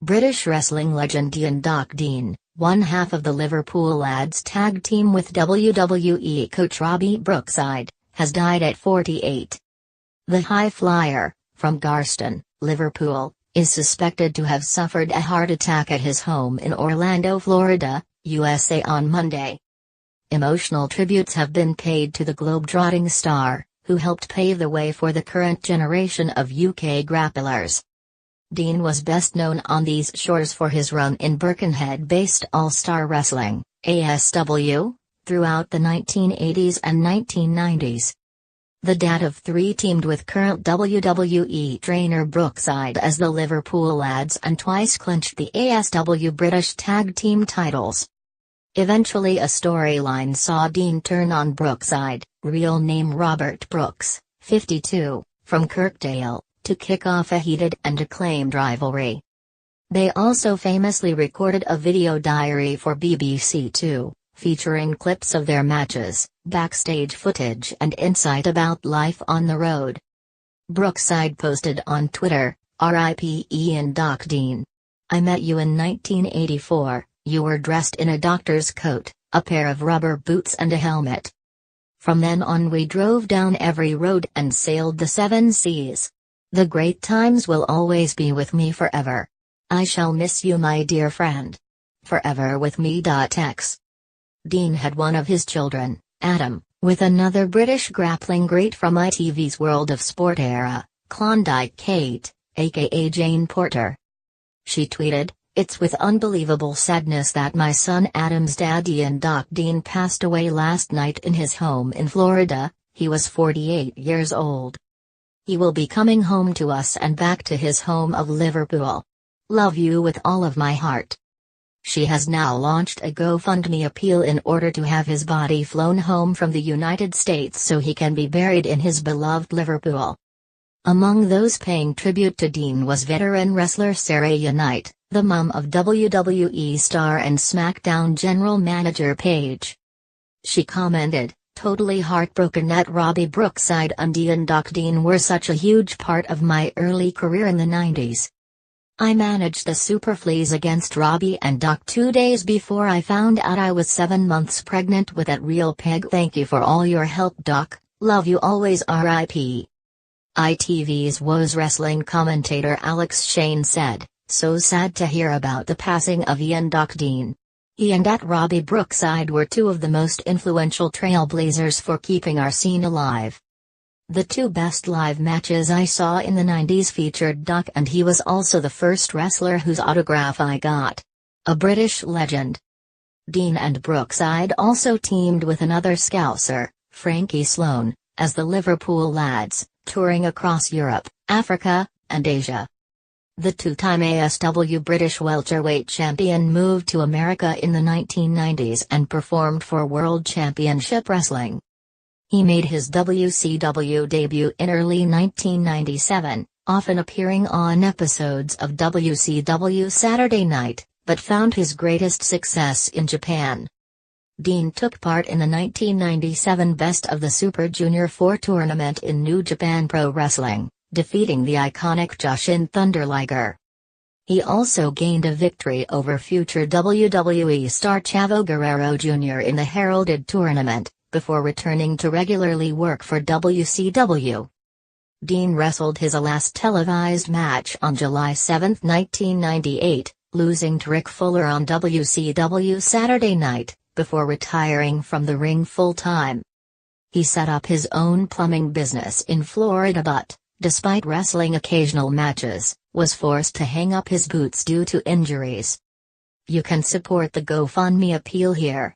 British wrestling legend Ian Dean, one half of the Liverpool Lads tag team with WWE coach Robbie Brookside, has died at 48. The high flyer, from Garston, Liverpool, is suspected to have suffered a heart attack at his home in Orlando, Florida, USA on Monday. Emotional tributes have been paid to the globetrotting star, who helped pave the way for the current generation of UK grapplers. Dean was best known on these shores for his run in Birkenhead-based All-Star Wrestling, ASW, throughout the 1980s and 1990s. The dad of three teamed with current WWE trainer Brookside as the Liverpool Lads and twice clinched the ASW British Tag Team titles. Eventually a storyline saw Dean turn on Brookside, real name Robert Brooks, 52, from Kirkdale, to kick off a heated and acclaimed rivalry. They also famously recorded a video diary for BBC Two, featuring clips of their matches, backstage footage and insight about life on the road. Brookside posted on Twitter, "R.I.P. Ian Dean. I met you in 1984, you were dressed in a doctor's coat, a pair of rubber boots and a helmet. From then on we drove down every road and sailed the 7 seas. The great times will always be with me forever. I shall miss you, my dear friend. Forever with me. X." Dean had one of his children, Adam, with another British grappling great from ITV's World of Sport era, Klondike Kate, aka Jane Porter. She tweeted, "It's with unbelievable sadness that my son Adam's dad Ian Dean passed away last night in his home in Florida. He was 48 years old. He will be coming home to us and back to his home of Liverpool. Love you with all of my heart." She has now launched a GoFundMe appeal in order to have his body flown home from the United States so he can be buried in his beloved Liverpool. Among those paying tribute to Dean was veteran wrestler Saraya Knight, the mum of WWE star and SmackDown general manager Paige. She commented, "Totally heartbroken that Robbie Brookside and Ian Dean were such a huge part of my early career in the 90s. I managed the Superfleas against Robbie and Doc 2 days before I found out I was 7 months pregnant with that real peg. Thank you for all your help, Doc. Love you always. R.I.P." ITV's Woes Wrestling commentator Alex Shane said, "So sad to hear about the passing of Ian Dean. He and Robbie Brookside were two of the most influential trailblazers for keeping our scene alive. The two best live matches I saw in the 90s featured Doc, and he was also the first wrestler whose autograph I got. A British legend." Dean and Brookside also teamed with another Scouser, Frankie Sloan, as the Liverpool Lads, touring across Europe, Africa, and Asia. The two-time ASW British welterweight champion moved to America in the 1990s and performed for World Championship Wrestling. He made his WCW debut in early 1997, often appearing on episodes of WCW Saturday Night, but found his greatest success in Japan. Dean took part in the 1997 Best of the Super Junior 4 tournament in New Japan Pro Wrestling, defeating the iconic Jushin Thunder Liger. He also gained a victory over future WWE star Chavo Guerrero Jr. in the heralded tournament, before returning to regularly work for WCW. Dean wrestled his last televised match on July 7, 1998, losing to Rick Fuller on WCW Saturday Night, before retiring from the ring full-time. He set up his own plumbing business in Florida but, despite wrestling occasional matches, was forced to hang up his boots due to injuries. You can support the GoFundMe appeal here.